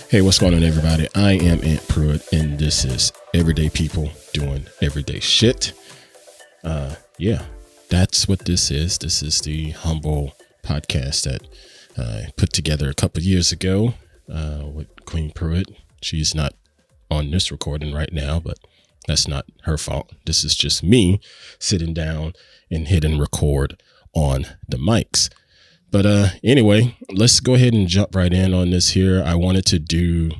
Hey, what's going on, everybody? I am Pruitt, and this is Everyday People Doing Everyday Shit. Yeah, that's what this is. This is the humble podcast that I put together a couple years ago with Queen Pruitt. She's not on this recording right now, but that's not her fault. This is just me sitting down and hitting record on the mics. But anyway, let's go ahead and jump right in on this here. I wanted to do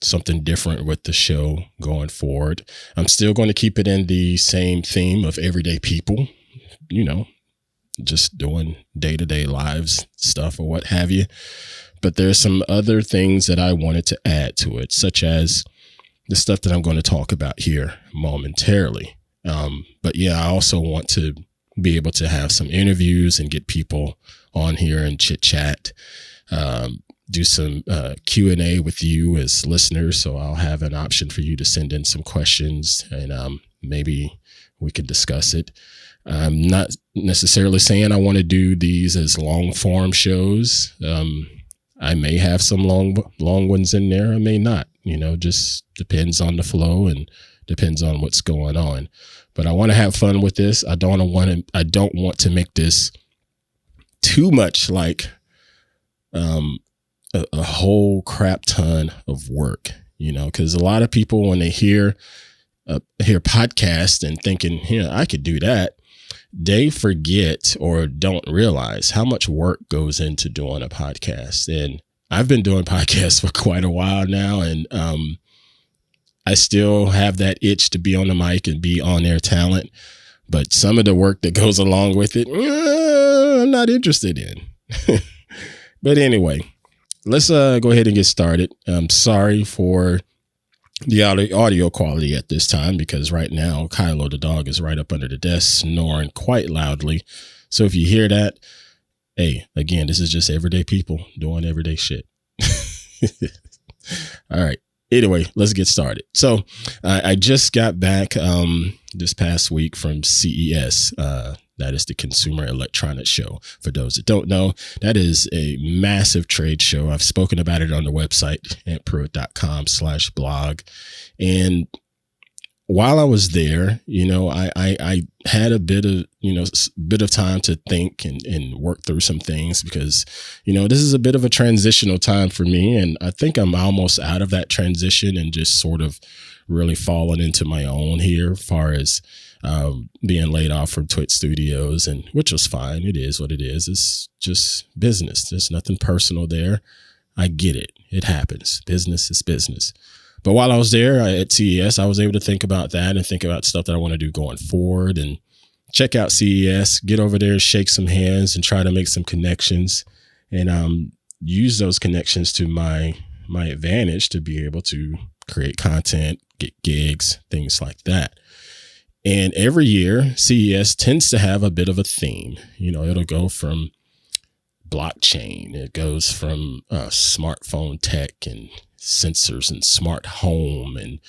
something different with the show going forward. I'm still going to keep it in the same theme of everyday people, you know, just doing day-to-day lives stuff or what have you. But there's some other things that I wanted to add to it, such as the stuff that I'm going to talk about here momentarily. But yeah, I also want to be able to have some interviews and get people on here and chit chat, do some Q&A with you as listeners. So I'll have an option for you to send in some questions and maybe we could discuss it. I'm not necessarily saying I want to do these as long form shows. I may have some long ones in there. I may not, just depends on the flow and depends on what's going on. But I want to have fun with this. I don't want to make this too much like a whole crap ton of work, because a lot of people, when they hear podcasts and thinking, I could do that, they forget or don't realize how much work goes into doing a podcast. And I've been doing podcasts for quite a while now, and I still have that itch to be on the mic and be on air talent. But some of the work that goes along with it, I'm not interested in. But anyway, let's go ahead and get started. I'm sorry for the audio quality at this time, because right now Kylo the dog is right up under the desk snoring quite loudly. So if you hear that, hey, again, this is just everyday people doing everyday shit. All right. Anyway, let's get started. So I just got back this past week from CES. That is the Consumer Electronics Show. For those that don't know, that is a massive trade show. I've spoken about it on the website at pruitt.com/blog. And while I was there, I had a bit of time to think and work through some things, because, this is a bit of a transitional time for me. And I think I'm almost out of that transition and just sort of really falling into my own here, as far as being laid off from Pruitt Studios, and which was fine. It is what it is. It's just business. There's nothing personal there. I get it. It happens. Business is business. But while I was there at CES, I was able to think about that and think about stuff that I want to do going forward, and check out CES, get over there, shake some hands, and try to make some connections, and use those connections to my advantage to be able to create content, get gigs, things like that. And every year, CES tends to have a bit of a theme. It'll go from blockchain. It goes from smartphone tech and sensors and smart home and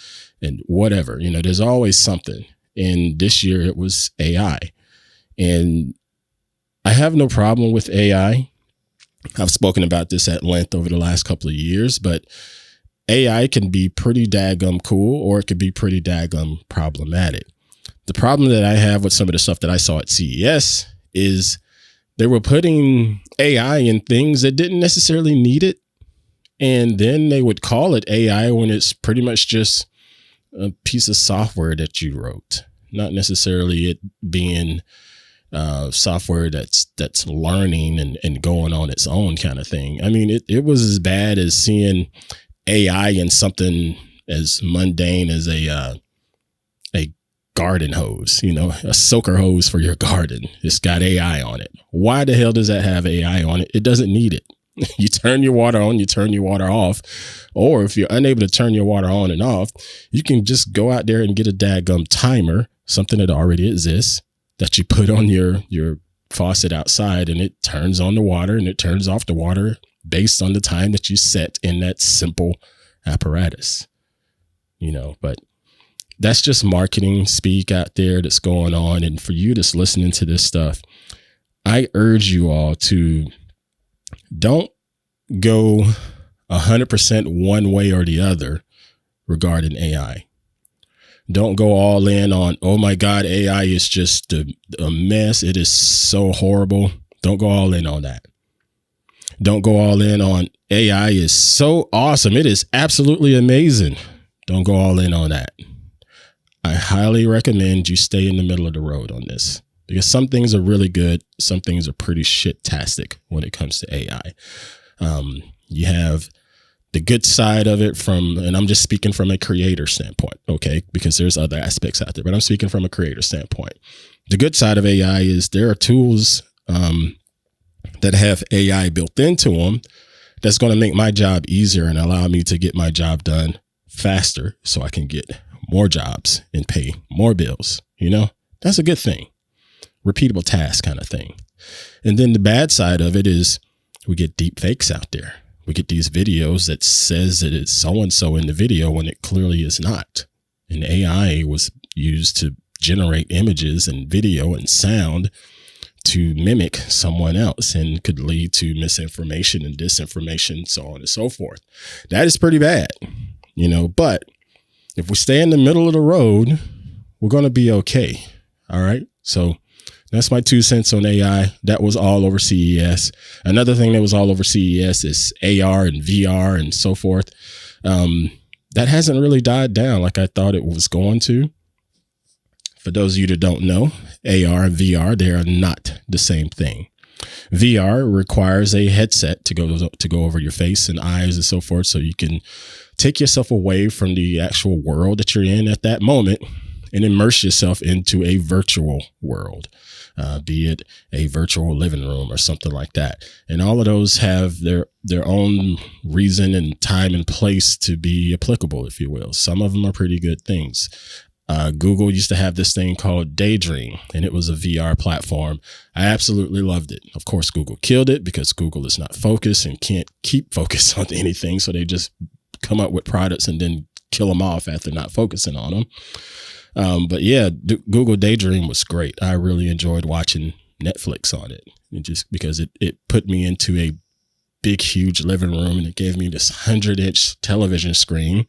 whatever. There's always something. And this year it was AI. And I have no problem with AI. I've spoken about this at length over the last couple of years, but AI can be pretty daggum cool, or it could be pretty daggum problematic. The problem that I have with some of the stuff that I saw at CES is they were putting AI in things that didn't necessarily need it. And then they would call it AI when it's pretty much just a piece of software that you wrote, not necessarily it being software that's learning and going on its own kind of thing. I mean, it was as bad as seeing AI in something as mundane as a garden hose, a soaker hose for your garden. It's got AI on it. Why the hell does that have AI on it? It doesn't need it. You turn your water on, you turn your water off. Or if you're unable to turn your water on and off, you can just go out there and get a daggum timer, something that already exists, that you put on your faucet outside, and it turns on the water and it turns off the water based on the time that you set in that simple apparatus. But that's just marketing speak out there that's going on. And for you that's listening to this stuff, I urge you all to don't go 100% one way or the other regarding AI. Don't go all in on, oh my God, AI is just a mess. It is so horrible. Don't go all in on that. Don't go all in on AI is so awesome. It is absolutely amazing. Don't go all in on that. I highly recommend you stay in the middle of the road on this, because some things are really good. Some things are pretty shit-tastic when it comes to AI. You have the good side of it and I'm just speaking from a creator standpoint, okay? Because there's other aspects out there, but I'm speaking from a creator standpoint. The good side of AI is there are tools that have AI built into them that's going to make my job easier and allow me to get my job done faster so I can get more jobs and pay more bills. That's a good thing. Repeatable task kind of thing. And then the bad side of it is we get deep fakes out there. We get these videos that says that it's so-and-so in the video when it clearly is not. And AI was used to generate images and video and sound to mimic someone else, and could lead to misinformation and disinformation, so on and so forth. That is pretty bad, but if we stay in the middle of the road, we're going to be okay. All right. So that's my 2 cents on AI. That was all over CES. Another thing that was all over CES is AR and VR and so forth. That hasn't really died down like I thought it was going to. For those of you that don't know, AR and VR, they are not the same thing. VR requires a headset to go over your face and eyes and so forth, so you can take yourself away from the actual world that you're in at that moment and immerse yourself into a virtual world, be it a virtual living room or something like that. And all of those have their own reason and time and place to be applicable, if you will. Some of them are pretty good things. Google used to have this thing called Daydream, and it was a VR platform. I absolutely loved it. Of course, Google killed it because Google is not focused and can't keep focused on anything. So they just come up with products and then kill them off after not focusing on them. But yeah, Google Daydream was great. I really enjoyed watching Netflix on it, and just because it put me into a big, huge living room, and it gave me this 100-inch television screen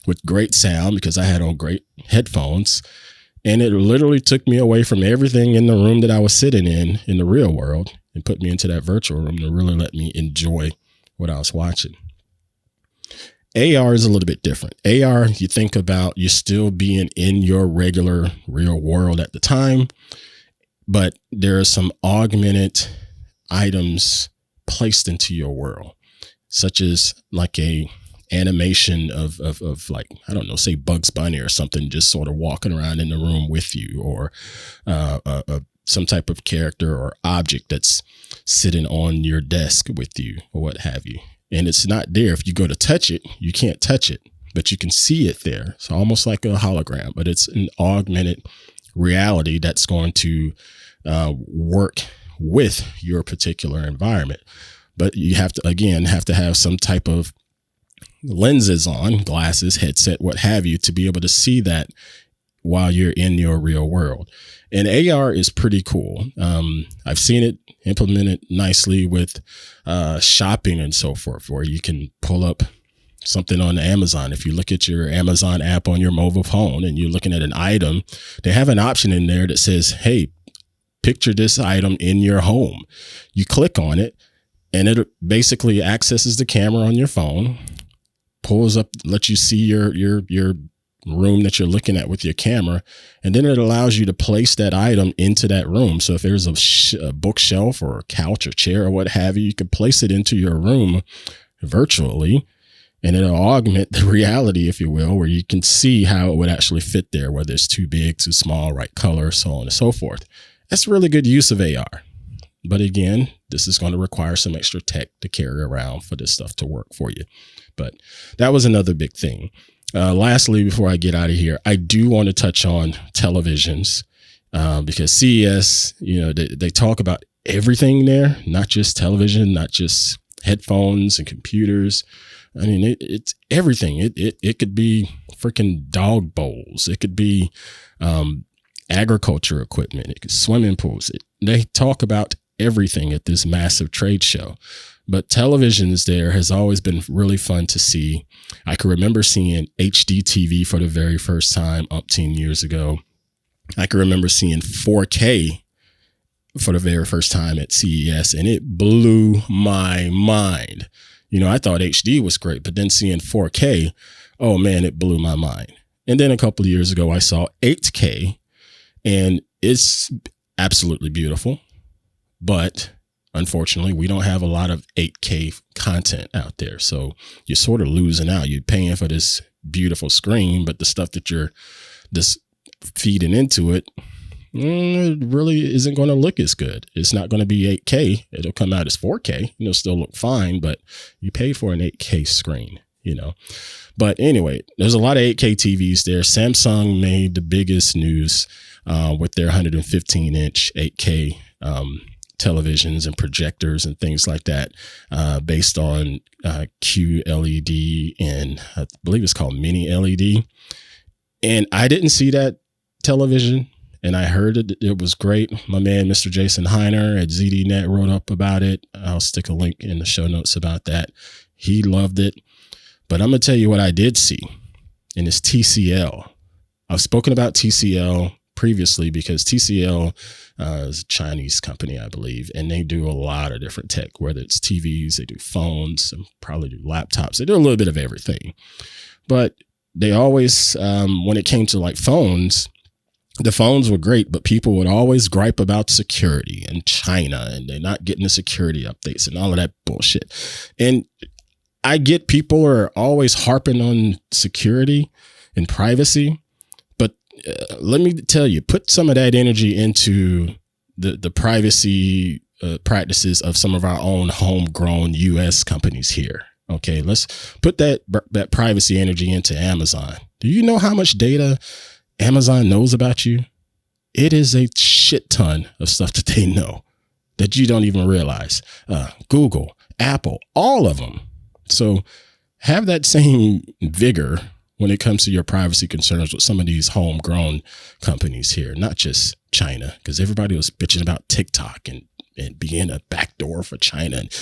with great sound because I had on great headphones. And it literally took me away from everything in the room that I was sitting in the real world, and put me into that virtual room to really let me enjoy what I was watching. AR is a little bit different. AR, you think about you still being in your regular real world at the time, but there are some augmented items placed into your world, such as like a animation of like, I don't know, say Bugs Bunny or something, just sort of walking around in the room with you, or some type of character or object that's sitting on your desk with you or what have you. And it's not there. If you go to touch it, you can't touch it, but you can see it there. It's almost like a hologram, but it's an augmented reality that's going to work with your particular environment. But you have to have some type of lenses on, glasses, headset, what have you, to be able to see that while you're in your real world. And AR is pretty cool. I've seen it implemented nicely with shopping and so forth, where you can pull up something on Amazon. If you look at your Amazon app on your mobile phone and you're looking at an item, they have an option in there that says, hey, picture this item in your home. You click on it, and it basically accesses the camera on your phone, pulls up, lets you see your room that you're looking at with your camera, and then it allows you to place that item into that room. So if there's a bookshelf or a couch or chair or what have you, you can place it into your room virtually, and it'll augment the reality, if you will, where you can see how it would actually fit there, whether it's too big, too small, right color, so on and so forth. That's really good use of AR. But again, this is going to require some extra tech to carry around for this stuff to work for you. But that was another big thing. Lastly, before I get out of here, I do want to touch on televisions because CES, they talk about everything there, not just television, not just headphones and computers. I mean, it's everything. It could be freaking dog bowls. It could be agriculture equipment. It could swimming pools. They talk about everything at this massive trade show. But televisions there has always been really fun to see. I can remember seeing HD TV for the very first time umpteen years ago. I can remember seeing 4K for the very first time at CES, and it blew my mind. I thought HD was great, but then seeing 4K, oh man, it blew my mind. And then a couple of years ago, I saw 8K, and it's absolutely beautiful. But unfortunately, we don't have a lot of 8K content out there. So you're sort of losing out. You're paying for this beautiful screen, but the stuff that you're just feeding into it, it really isn't going to look as good. It's not going to be 8K. It'll come out as 4K. It'll still look fine, but you paid for an 8K screen, But anyway, there's a lot of 8K TVs there. Samsung made the biggest news with their 115-inch 8K televisions and projectors and things like that, based on QLED and I believe it's called mini LED. And I didn't see that television, and I heard it was great. My man, Mr. Jason Heiner at ZDNet, wrote up about it. I'll stick a link in the show notes about that. He loved it. But I'm going to tell you what I did see, and it's TCL. I've spoken about TCL previously because TCL is a Chinese company, I believe, and they do a lot of different tech, whether it's TVs, they do phones, and probably do laptops. They do a little bit of everything. But they always, when it came to like phones, the phones were great, but people would always gripe about security and China, and they're not getting the security updates and all of that bullshit. And I get people are always harping on security and privacy, but let me tell you, put some of that energy into the privacy practices of some of our own homegrown U.S. companies here. Okay, let's put that privacy energy into Amazon. Do you know how much data Amazon knows about you? It is a shit ton of stuff that they know that you don't even realize. Google, Apple, all of them. So have that same vigor when it comes to your privacy concerns with some of these homegrown companies here, not just China, because everybody was bitching about TikTok and being a backdoor for China. And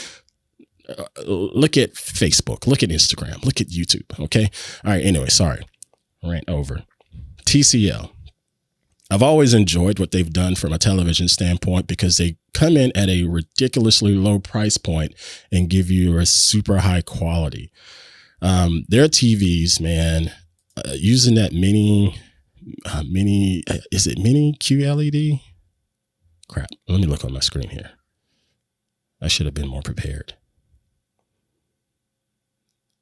look at Facebook, look at Instagram, look at YouTube. Okay. All right. Anyway, sorry. Rant over. TCL. I've always enjoyed what they've done from a television standpoint because they come in at a ridiculously low price point and give you a super high quality. Their TVs, man, using that mini, is it mini QLED? Crap. Let me look on my screen here. I should have been more prepared.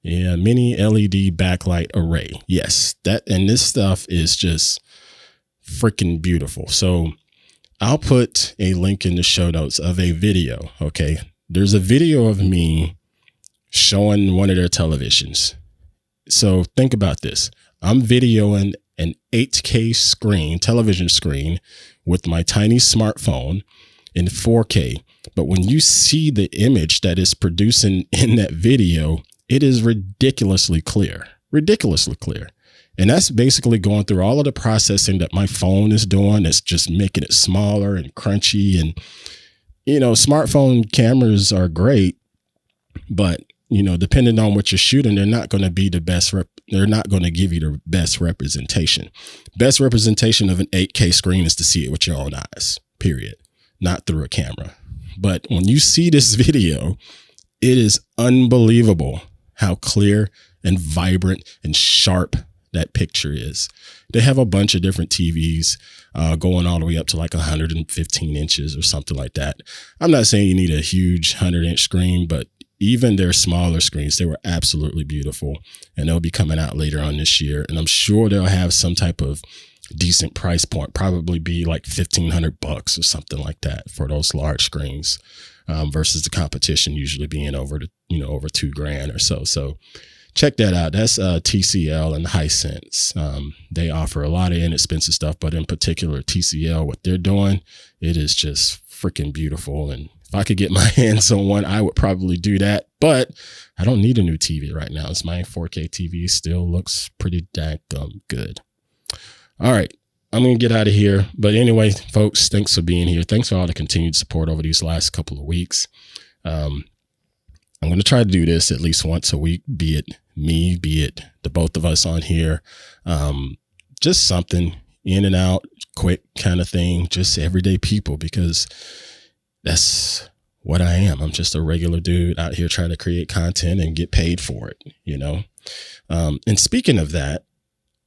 Yeah, mini LED backlight array. Yes, and this stuff is just freaking beautiful. So I'll put a link in the show notes of a video. Okay. There's a video of me showing one of their televisions. So think about this. I'm videoing an 8K television screen with my tiny smartphone in 4K. But when you see the image that is producing in that video, it is ridiculously clear. And that's basically going through all of the processing that my phone is doing. That's just making it smaller and crunchy. And, smartphone cameras are great, but, depending on what you're shooting, they're not going to be the best. They're not going to give you the best representation. Best representation of an 8K screen is to see it with your own eyes, period, not through a camera. But when you see this video, it is unbelievable how clear and vibrant and sharp that picture is. They have a bunch of different TVs going all the way up to like 115 inches or something like that. I'm not saying you need a huge 100-inch screen, but even their smaller screens, they were absolutely beautiful. And they'll be coming out later on this year. And I'm sure they'll have some type of decent price point, probably be like $1,500 or something like that for those large screens, versus the competition usually being over $2,000 or so. So check that out. That's TCL and Hisense. They offer a lot of inexpensive stuff, but in particular TCL, what they're doing, it is just freaking beautiful. And if I could get my hands on one, I would probably do that. But I don't need a new TV right now. It's my 4K TV still looks pretty daggum good. All right. I'm going to get out of here. But anyway, folks, thanks for being here. Thanks for all the continued support over these last couple of weeks. I'm going to try to do this at least once a week, be it me, be it the both of us on here. Just something in and out, quick kind of thing, just everyday people, because that's what I am. I'm just a regular dude out here trying to create content and get paid for it, you know? And speaking of that,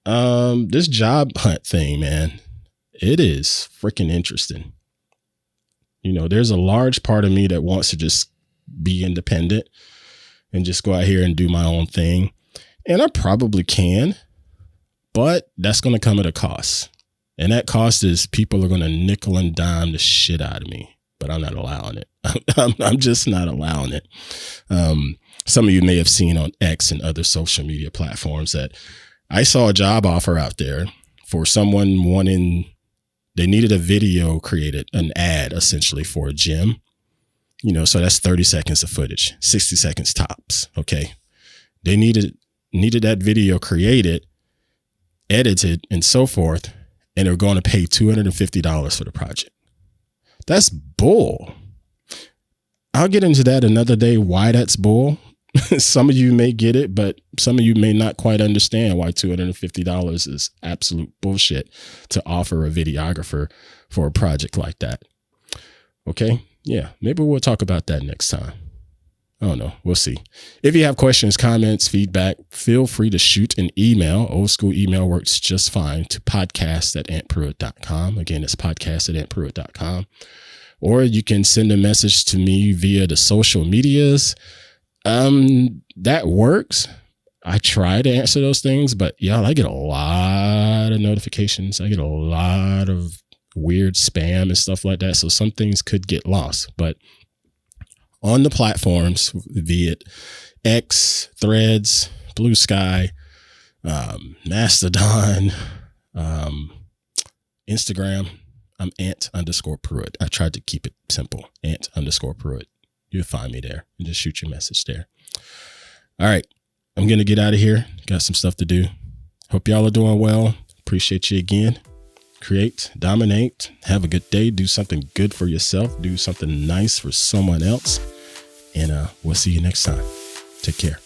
this job hunt thing, man, it is freaking interesting. You know, there's a large part of me that wants to just be independent and just go out here and do my own thing. And I probably can, but that's going to come at a cost. And that cost is people are going to nickel and dime the shit out of me, but I'm not allowing it. I'm just not allowing it. Some of you may have seen on X and other social media platforms that I saw a job offer out there for someone they needed a video created, an ad essentially for a gym. You know, so that's 30 seconds of footage, 60 seconds tops. Okay. They needed that video created, edited, and so forth. And they're going to pay $250 for the project. That's bull. I'll get into that another day, why that's bull. Some of you may get it, but some of you may not quite understand why $250 is absolute bullshit to offer a videographer for a project like that. Okay. Yeah, maybe we'll talk about that next time. I don't know. We'll see. If you have questions, comments, feedback, feel free to shoot an email. Old school email works just fine to podcast@antpruitt.com. Again, it's podcast@antpruitt.com. Or you can send a message to me via the social medias. That works. I try to answer those things, but y'all, I get a lot of notifications. I get a lot of weird spam and stuff like that. So some things could get lost, but on the platforms, be it X, Threads, Blue Sky, Mastodon, Instagram, I'm Ant_Pruitt. I tried to keep it simple. Ant_Pruitt. You'll find me there and just shoot your message there. All right. I'm going to get out of here. Got some stuff to do. Hope y'all are doing well. Appreciate you again. Create, dominate, have a good day, do something good for yourself, do something nice for someone else. And we'll see you next time. Take care.